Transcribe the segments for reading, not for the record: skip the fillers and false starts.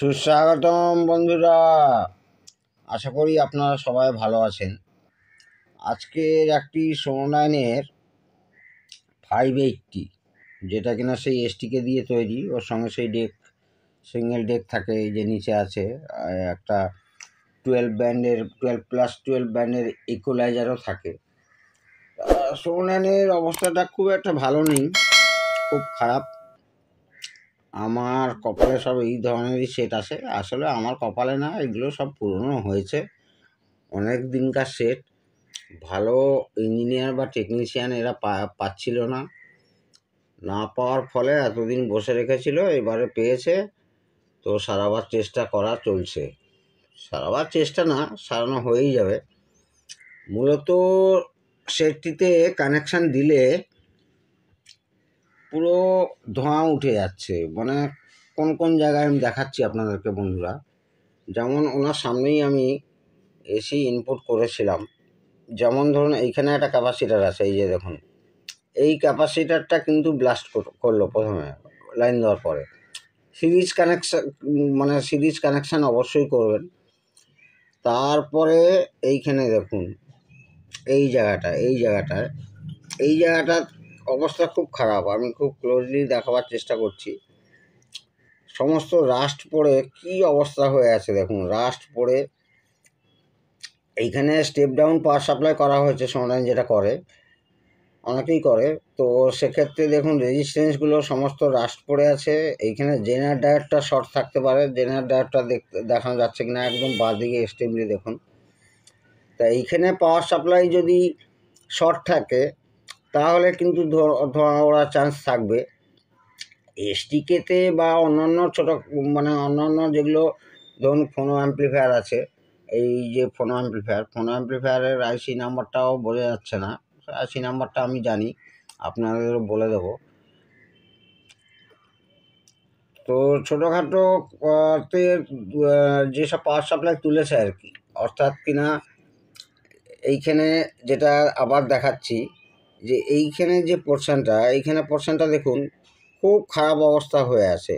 সুস্বাগতম বন্ধুরা, আশা করি আপনারা সবাই ভালো আছেন। আজকের একটি সোনাইনের 580, যেটা কিনা সেই এসটিকে দিয়ে তৈরি। ওর সঙ্গে সেই ডেক, সিঙ্গেল ডেক থাকে, এই যে নিচে আছে একটা 12 ব্যান্ডের ইকুয়ালাইজারও থাকে। সোনাইনের অবস্থাটা খুব একটা ভালো নেই, খুব খারাপ। আমার কপালে সব এই ধরনেরই সেট আসে। আসলে আমার কপালে না, এগুলো সব পুরনো হয়েছে, অনেক দিনকার সেট। ভালো ইঞ্জিনিয়ার বা টেকনিশিয়ান এরা পাচ্ছিল না, না পাওয়ার ফলে এতদিন বসে রেখেছিল, এবারে পেয়েছে। তো সারাবার চেষ্টা করা চলছে, সারাবার চেষ্টা না, সারানো হয়েই যাবে। মূলত সেটটিতে কানেকশান দিলে পুরো ধোঁয়া উঠে যাচ্ছে, মানে কোন কোন জায়গায় আমি দেখাচ্ছি আপনাদেরকে বন্ধুরা। যেমন ওনার সামনেই আমি এসি ইনপুট করেছিলাম। যেমন ধরুন এইখানে একটা ক্যাপাসিটার আছে, এই যে দেখুন, এই ক্যাপাসিটারটা কিন্তু ব্লাস্ট করলো প্রথমে লাইন দেওয়ার পরে। সিরিজ কানেকশান অবশ্যই করবেন। তারপরে এইখানে দেখুন, এই জায়গাটার অবস্থা খুব খারাপ। আমি খুব ক্লোজলি দেখাবার চেষ্টা করছি। সমস্ত রাস্ট পড়ে কি অবস্থা হয়ে আছে দেখুন, রাস্ট পড়ে। এইখানে স্টেপ ডাউন পাওয়ার সাপ্লাই করা হয়েছে, সোনাইন যেটা করে, অনেকেই করে। তো সেক্ষেত্রে দেখুন রেজিস্ট্যান্সগুলো সমস্ত রাস্ট পড়ে আছে। এইখানে জেনারেট ডায়োডটা শর্ট থাকতে পারে, জেনারেট ডায়োডটা দেখানো যাচ্ছে কিনা, একদম বাঁদিকে স্টেবলি দেখুন। তা এইখানে পাওয়ার সাপ্লাই যদি শর্ট থাকে তাহলে কিন্তু ধোঁয়া ওড়ার চান্স থাকবে। এসটিকেতে বা অন্যান্য অন্যান্য যেগুলো ধরুন ফোনো অ্যাম্প্লিফায়ার আছে, এই যে ফোনো অ্যাম্প্লিফায়ারের আইসি নাম্বারটাও বোঝা যাচ্ছে না। আইসি নাম্বারটা আমি জানি, আপনাদেরও বলে দেব। তো ছোটোখাটো যেসব পাওয়ার সাপ্লাই তুলেছে আর কি, অর্থাৎ কিনা এইখানে যেটা আবার দেখাচ্ছি, যে এইখানে যে পোর্শনটা দেখুন খুব খারাপ অবস্থা হয়ে আছে।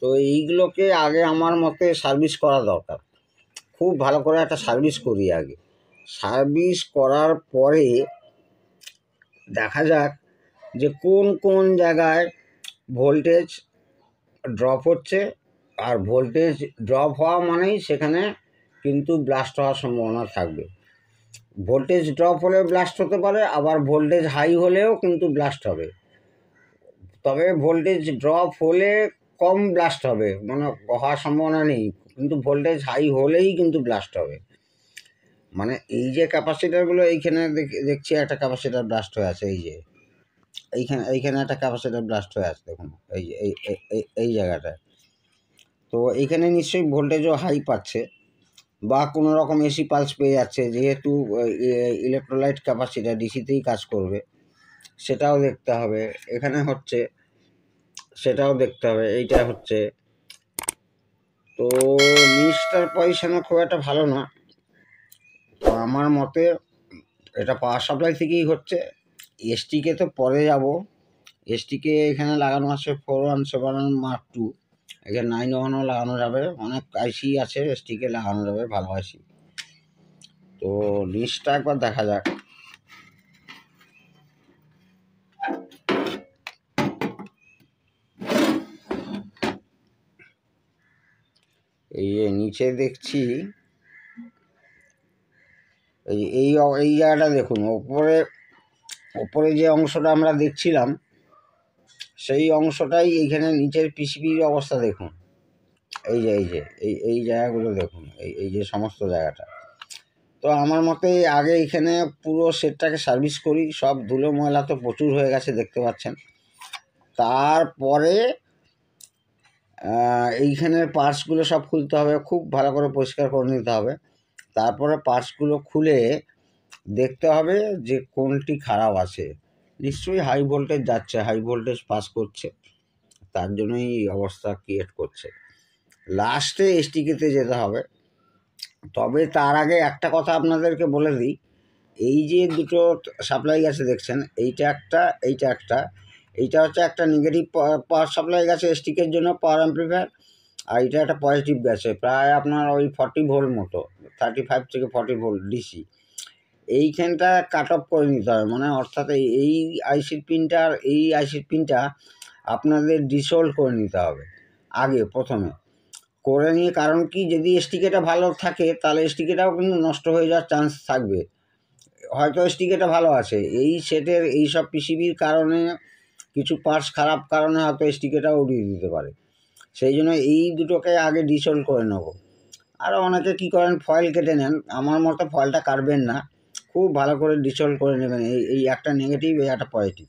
তো এইগুলোকে আগে আমার মতে সার্ভিস করা দরকার, খুব ভালো করে একটা সার্ভিস করি আগে। সার্ভিস করার পরে দেখা যাক যে কোন কোন জায়গায় ভোল্টেজ ড্রপ হচ্ছে। আর ভোল্টেজ ড্রপ হওয়া মানেই সেখানে কিন্তু ব্লাস্ট হওয়ার সম্ভাবনা থাকবে। ভোল্টেজ ড্রপ হলে ব্লাস্ট হতে পারে, আবার ভোল্টেজ হাই হলেও কিন্তু ব্লাস্ট হবে। তবে ভোল্টেজ ড্রপ হলে কম ব্লাস্ট হবে, মানে হওয়ার সম্ভাবনা নেই, কিন্তু ভোল্টেজ হাই হলেই কিন্তু ব্লাস্ট হবে। মানে এই যে ক্যাপাসিটারগুলো, এইখানে দেখছি একটা ক্যাপাসিটার ব্লাস্ট হয়ে আছে, এই যে এইখানে একটা ক্যাপাসিটার ব্লাস্ট হয়ে আছে দেখুন, এই যে এই জায়গাটায়। তো এইখানে নিশ্চয়ই ভোল্টেজও হাই পাচ্ছে, বা কোনো রকম এসি পালস পেয়ে যাচ্ছে, যেহেতু ইলেকট্রোলাইট ক্যাপাসিটার ডিসিতেই কাজ করবে, সেটাও দেখতে হবে। এখানে হচ্ছে, সেটাও দেখতে হবে। এইটা হচ্ছে, তো নিচটার পজিশনও খুব একটা ভালো না। তো আমার মতে এটা পাওয়ার সাপ্লাই থেকেই হচ্ছে। এসটিকে তো পরে যাব। এসটিকে এখানে লাগানো আছে 4171 Mark II, এখানে 901ও লাগানো যাবে, অনেক আইসি আছে এসটিকে লাগানো যাবে, ভালো আইসি। তো নিচটা একবার দেখা যাক। এই যে নিচে দেখছি, এই জায়গাটা দেখুন, ওপরে যে অংশটা আমরা দেখছিলাম, সেই অংশটাই এইখানে নিচের পিসিবির অবস্থা দেখুন। এই জায়গাগুলো দেখুন, এই যে সমস্ত জায়গাটা। তো আমার মতে আগে এইখানে পুরো সেটটাকে সার্ভিস করি। সব ধুলো ময়লা তো প্রচুর হয়ে গেছে, দেখতে পাচ্ছেন। তারপরে এইখানের পার্টসগুলো সব খুলতে হবে, খুব ভালো করে পরিষ্কার করে নিতে হবে। তারপরে পার্টসগুলো খুলে দেখতে হবে যে কোনটি খারাপ আছে। নিশ্চয়ই হাই ভোল্টেজ যাচ্ছে, হাই ভোল্টেজ পাস করছে, তার জন্যই এই অবস্থা ক্রিয়েট করছে। লাস্টে এসটিকেতে যেতে হবে। তবে তার আগে একটা কথা আপনাদেরকে বলে দিই, এই যে দুটো সাপ্লাই গেছে দেখছেন, এইটা একটা, এইটা হচ্ছে একটা নেগেটিভ পাওয়ার সাপ্লাই গেছে এসটিকের জন্য, পাওয়ার অ্যাম্প্লিফায়ার। আর এটা একটা পজিটিভ গেছে, প্রায় আপনার ওই 40 ভোল্ট মতো, 35 থেকে 40 ভোল্ট ডিসি। এইখানটা কাট অফ করে নিতে হবে, মানে অর্থাৎ এই আইসির পিনটা আর এই আইসির পিনটা আপনাদের ডিসোল্ড করে নিতে হবে আগে প্রথমে করে নিয়ে। কারণ কি, যদি স্টিকেটা ভালো থাকে তাহলে স্টিকেটাও কিন্তু নষ্ট হয়ে যাওয়ার চান্স থাকবে। হয়তো স্টিকেটা ভালো আছে, এই সেটের এইসব পিসিবির কারণে কিছু পার্টস খারাপ কারণে হয়তো স্টিকেটাও উড়িয়ে দিতে পারে। সেই জন্য এই দুটোকে আগে ডিসোল্ড করে নেব। আরও অনেকে কী করেন, ফয়েল কেটে নেন, আমার মতো ফয়েলটা কাটবেন না, খুব ভালো করে ডিসোল্ড করে নেবেন। এই একটা নেগেটিভ, এই একটা পজিটিভ।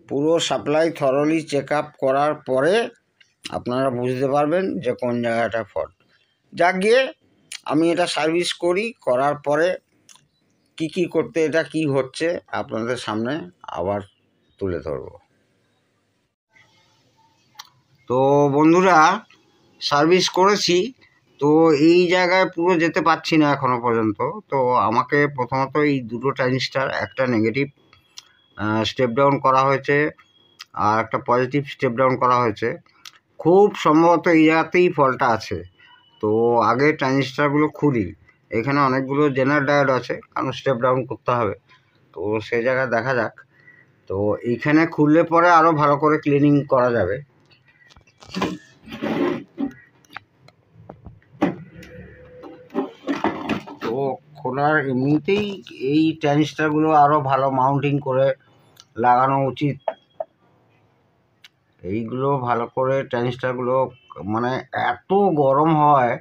পুরো সাপ্লাই থরলি চেক আপ করার পরে আপনারা বুঝতে পারবেন যে কোন জায়গাটা ফল্ট। যাক গিয়ে আমি এটা সার্ভিস করি, করার পরে কি করতে এটা কি হচ্ছে আপনাদের সামনে আবার তুলে ধরব। তো বন্ধুরা, সার্ভিস করেছি, তো এই জায়গায় পুরো যেতে পারছি না এখনো পর্যন্ত। তো আমাকে প্রথমত এই দুটো ট্রানজিস্টার, একটা নেগেটিভ স্টেপ ডাউন করা হয়েছে আর একটা পজিটিভ স্টেপ ডাউন করা হয়েছে। খুব সম্ভবত এই জায়গাতেই ফল্টটা আছে। তো আগে ট্রানজিস্টারগুলো খুলি, এখানে অনেকগুলো জেনারেল ডায়োড আছে, কারণ স্টেপ ডাউন করতে হবে, তো সেই জায়গায় দেখা যাক। তো এইখানে খুললে পরে আরও ভালো করে ক্লিনিং করা যাবে। তো খোলার এমনিতেই এই ট্রানজিস্টারগুলো আরও ভালো মাউন্টিং করে লাগানো উচিত। এইগুলো ভালো করে ট্রানজিস্টারগুলো, মানে এত গরম হয়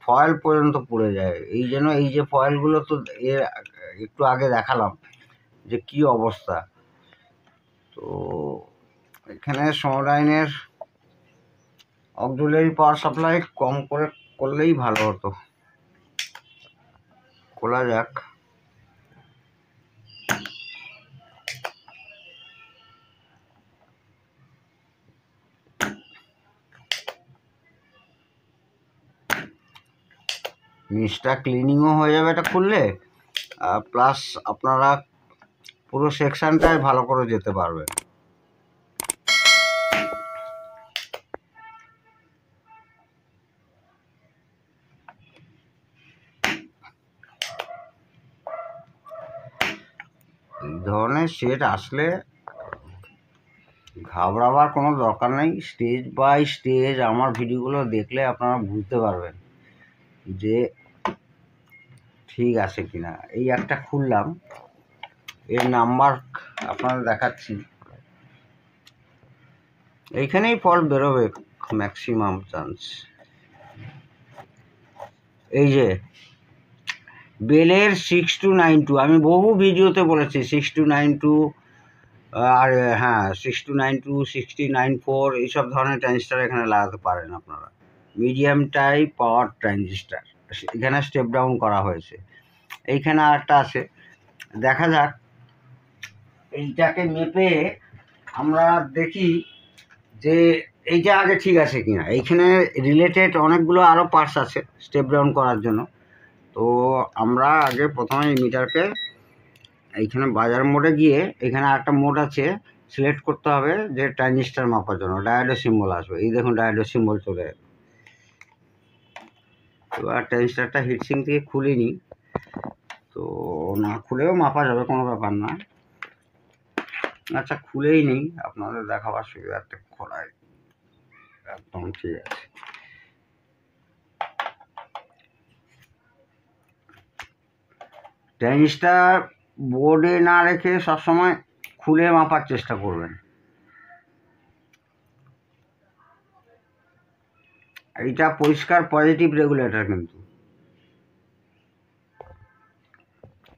ফয়েল পর্যন্ত পুড়ে যায়। এই জন্য এই যে ফয়েলগুলো, তো এর একটু আগে দেখালাম যে কি অবস্থা। তো এখানে সোনোডাইনের অক্সিলারি পাওয়ার সাপ্লাই কম করে করলেই ভালো হতো। খোলা যাক। নিচটা ক্লিনিংও হয়ে যাবে এটা খুললে, প্লাস আপনারা পুরো সেকশনটায় ভালো করে যেতে পারবেন। এই ধরনের সেট আসলে ঘাবড়াবার কোনো দরকার নেই। স্টেজ বাই স্টেজ আমার ভিডিওগুলো দেখলে আপনারা বুঝতে পারবেন যে ঠিক আছে কিনা। এই একটা খুললাম, এর নাম্বার আপনাদের দেখাচ্ছি। এইখানেই ফল্ট বেরোবে ম্যাক্সিমাম চান্স। এই যে বেলের 6292, আমি বহু ভিডিওতে বলেছি 6292, আর হ্যাঁ 6292, 6094 এইসব ধরনের ট্রানজিস্টার এখানে লাগাতে পারেন আপনারা। মিডিয়াম টাইপ পাওয়ার ট্রানজিস্টার, এখানে স্টেপ ডাউন করা হয়েছে। এইখানে আরেকটা আছে, দেখা যাক। এইটাকে মেপে আমরা দেখি যে এইটা আগে ঠিক আছে কিনা। এইখানে রিলেটেড অনেকগুলো আরও পার্টস আছে স্টেপ ডাউন করার জন্য। তো আমরা আগে প্রথমে এই মিটারকে এইখানে বাজার মোডে গিয়ে, এখানে একটা মোড আছে, সিলেক্ট করতে হবে যে ট্রানজিস্টার মাপার জন্য ডায়োডের সিম্বল আসবে। এই দেখুন ডায়োডের সিম্বল চলে এলো। এবার ট্রানজিস্টারটা হিটসিং থেকে খুলে নিই, তো না খুলেও মাপা যাবে, কোনো ব্যাপার না। আচ্ছা খুলেই নেই আপনাদের দেখাবার সুবিধার্থে, খোলাই একদম ঠিক আছে। ট্রানজিস্টার বোর্ডে না রেখে সবসময় খুলে মাপার চেষ্টা করবেন। এইটা পরিষ্কার পজিটিভ রেগুলেটর, কিন্তু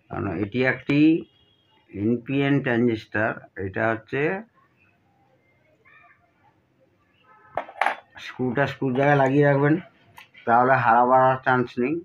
কারণ এটি একটি এনপিএন ট্রানজিস্টার। এটা হচ্ছে স্ক্রুটা স্ক্রু জায়গায় লাগিয়ে রাখবেন, তাহলে হারা বাড়ার চান্স নেই।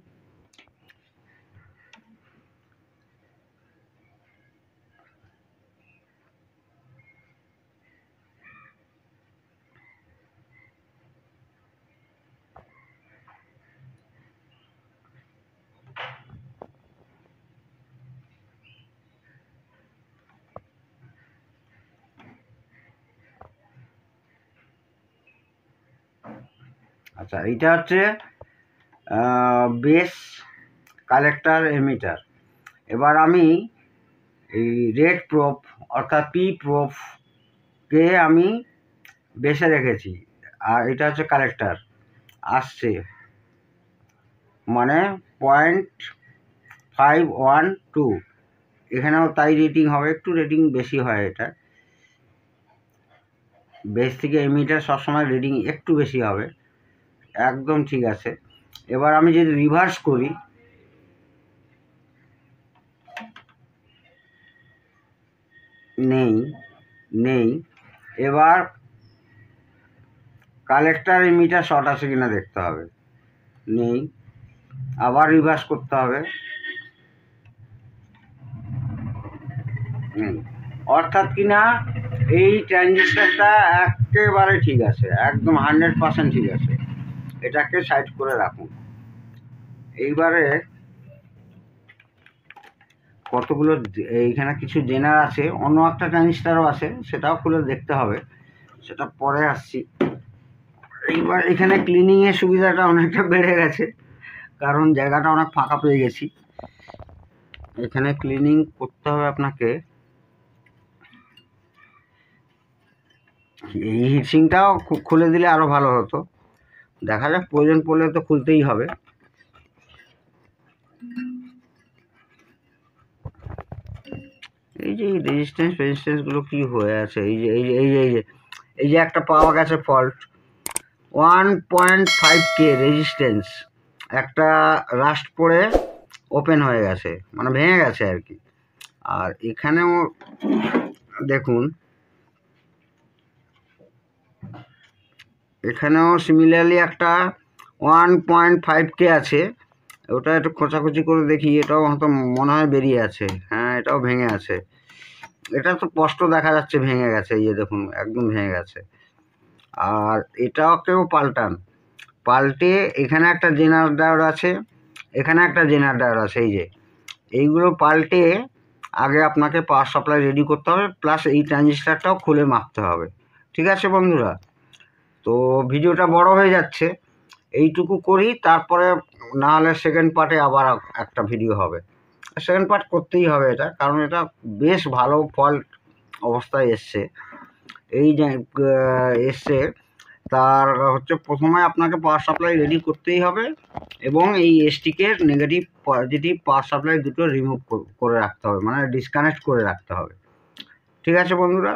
আচ্ছা, এইটা হচ্ছে বেস কালেক্টর এমিটার। এবার আমি এই রেড প্রোব অর্থাৎ পি প্রোবকে আমি বেসে রেখেছি, আর এটা হচ্ছে কালেক্টর আসছে, মানে 0.512। এখানেও তাই রেটিং হবে, একটু রেটিং বেশি হয়। এটা বেস থেকে এমিটার সবসময় রেটিং একটু বেশি হবে, একদম ঠিক আছে। এবার আমি যদি রিভার্স করি, নেই। এবার কালেক্টর এমিটার শর্ট আছে কিনা দেখতে হবে, নেই। আবার রিভার্স করতে হবে, নেই। অর্থাৎ কিনা এই ট্রানজিস্টারটা একেবারে ঠিক আছে, একদম 100% ঠিক আছে। এটাকে সাইড করে রাখুন। এইবারে কতগুলো এইখানে কিছু জেনার আছে, অন্য একটা ট্রানজিস্টারও আছে, সেটাও খুলে দেখতে হবে, সেটা পরে আসছি। এইবার এখানে ক্লিনিংয়ের সুবিধাটা অনেকটা বেড়ে গেছে, কারণ জায়গাটা অনেক ফাঁকা পেয়ে গেছি। এখানে ক্লিনিং করতে হবে আপনাকে। এই হিটসিংটাও খুলে দিলে আরও ভালো হতো, দেখা যাক, প্রয়োজন পড়লে তো খুলতেই হবে। এই যে রেজিস্ট্যান্সগুলো কি হয়ে আছে, এই যে একটা পাওয়া গেছে ফল্ট, 1.5K রেজিস্ট্যান্স একটা রাস্ট পড়ে ওপেন হয়ে গেছে, মানে ভেঙে গেছে আর কি। আর এখানেও দেখুন, এখানেও সিমিলারলি একটা 1.5K আছে, ওটা একটু খোঁচাখুচি করে দেখি, এটাও হয়তো মনে হয় বেরিয়ে আছে। হ্যাঁ, এটাও ভেঙে আছে, এটা তো স্পষ্ট দেখা যাচ্ছে ভেঙে গেছে, এই যে দেখুন একদম ভেঙে গেছে। আর এটাকেও পাল্টে এখানে একটা জেনারেটর আছে, এখানে একটা জেনারেটর আছে, এই যে এইগুলো পাল্টে আগে আপনাকে পাওয়ার সাপ্লাই রেডি করতে হবে, প্লাস এই ট্রানজিস্টারটাও খুলে মাপতে হবে। ঠিক আছে বন্ধুরা, তো ভিডিওটা বড় হয়ে যাচ্ছে, এইটুকু করি, তারপরে না হলে সেকেন্ড পার্টে আবার একটা ভিডিও হবে। সেকেন্ড পার্ট করতেই হবে এটা, কারণ এটা বেশ ভালো ফল্ট অবস্থায় এসছে। এই যে এসছে, তার হচ্ছে প্রথমে আপনাকে পাওয়ার সাপ্লাই রেডি করতেই হবে, এবং এই এসটিকে নেগেটিভ পজিটিভ পাওয়ার সাপ্লাই দুটো রিমুভ করে রাখতে হবে, মানে ডিসকানেক্ট করে রাখতে হবে। ঠিক আছে বন্ধুরা,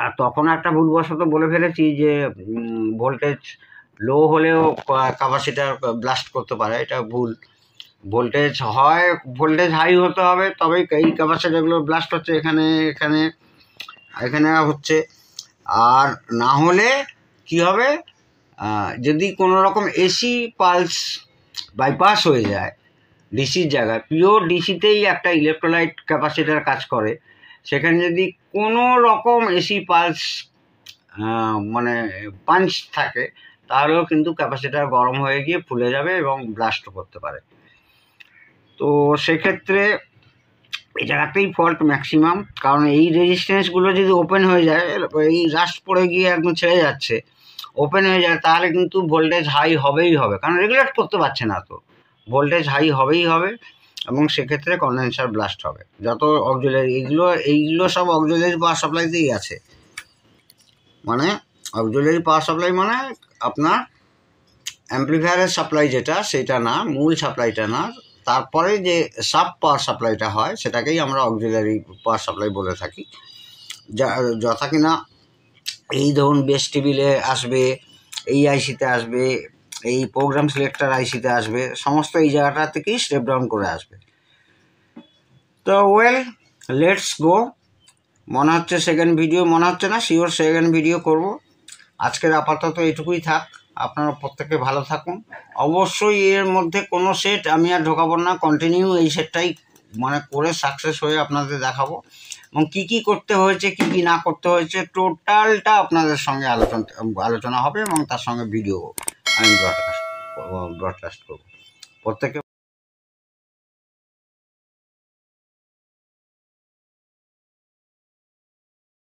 আর তখন একটা ভুলবশত বলে ফেলেছি যে ভোল্টেজ লো হলেও ক্যাপাসিটার ব্লাস্ট করতে পারে, এটা ভুল। ভোল্টেজ হাই হতে হবে, তবেই এই ক্যাপাসিটারগুলো ব্লাস্ট হচ্ছে, এখানে হচ্ছে। আর না হলে কি হবে, যদি কোনো রকম এসি পালস বাইপাস হয়ে যায় ডিসির জায়গায়, পিওর ডিসিতেই একটা ইলেকট্রোলাইট ক্যাপাসিটার কাজ করে, সেখানে যদি কোনো রকম এসি পালস মানে পাঞ্চ থাকে, তাহলেও কিন্তু ক্যাপাসিটার গরম হয়ে গিয়ে ফুলে যাবে এবং ব্লাস্ট করতে পারে। তো সেক্ষেত্রে এই জায়গাতেই ফল্ট ম্যাক্সিমাম, কারণ এই রেজিস্ট্যান্সগুলো যদি ওপেন হয়ে যায়, এই রাস্ট পড়ে গিয়ে একদম ছেড়ে যাচ্ছে, ওপেন হয়ে যায়, তাহলে কিন্তু ভোল্টেজ হাই হবেই হবে, কারণ রেগুলেট করতে পারছে না, তো ভোল্টেজ হাই হবেই হবে, এবং সেক্ষেত্রে কন্ডেন্সার ব্লাস্ট হবে। যত অক্সিলারি এইগুলো সব অক্সিলারি পাওয়ার সাপ্লাইতেই আছে, মানে অক্সিলারি পাওয়ার সাপ্লাই মানে আপনার অ্যাম্প্লিফায়ারের সাপ্লাই যেটা, সেটা না, মূল সাপ্লাইটা না, তারপরে যে সাব পাওয়ার সাপ্লাইটা হয় সেটাকেই আমরা অক্সিলারি পাওয়ার সাপ্লাই বলে থাকি। যথা কিনা এই ধরুন বেস টেবিলে আসবে, এই আইসিতে আসবে, এই প্রোগ্রাম সিলেক্টর আইসিতে আসবে, সমস্ত এই জায়গাটা থেকেই স্টেপ ডাউন করে আসবে। তো লেটস গো। মনে হচ্ছে সেকেন্ড ভিডিও, মনে হচ্ছে না, শিওর সেকেন্ড ভিডিও করব। আজকের আপাতত এইটুকুই থাক, আপনারা প্রত্যেকে ভালো থাকুন। অবশ্যই এর মধ্যে কোনো সেট আমি আর ঢোকাবো না, কন্টিনিউ এই সেটটাই মানে করে সাকসেস হয়ে আপনাদের দেখাবো, এবং কী কী করতে হয়েছে, কী কী না করতে হয়েছে, টোটালটা আপনাদের সঙ্গে আলোচনা হবে, এবং তার সঙ্গে ভিডিও আমি ব্রডকাস্ট করব। প্রত্যেকে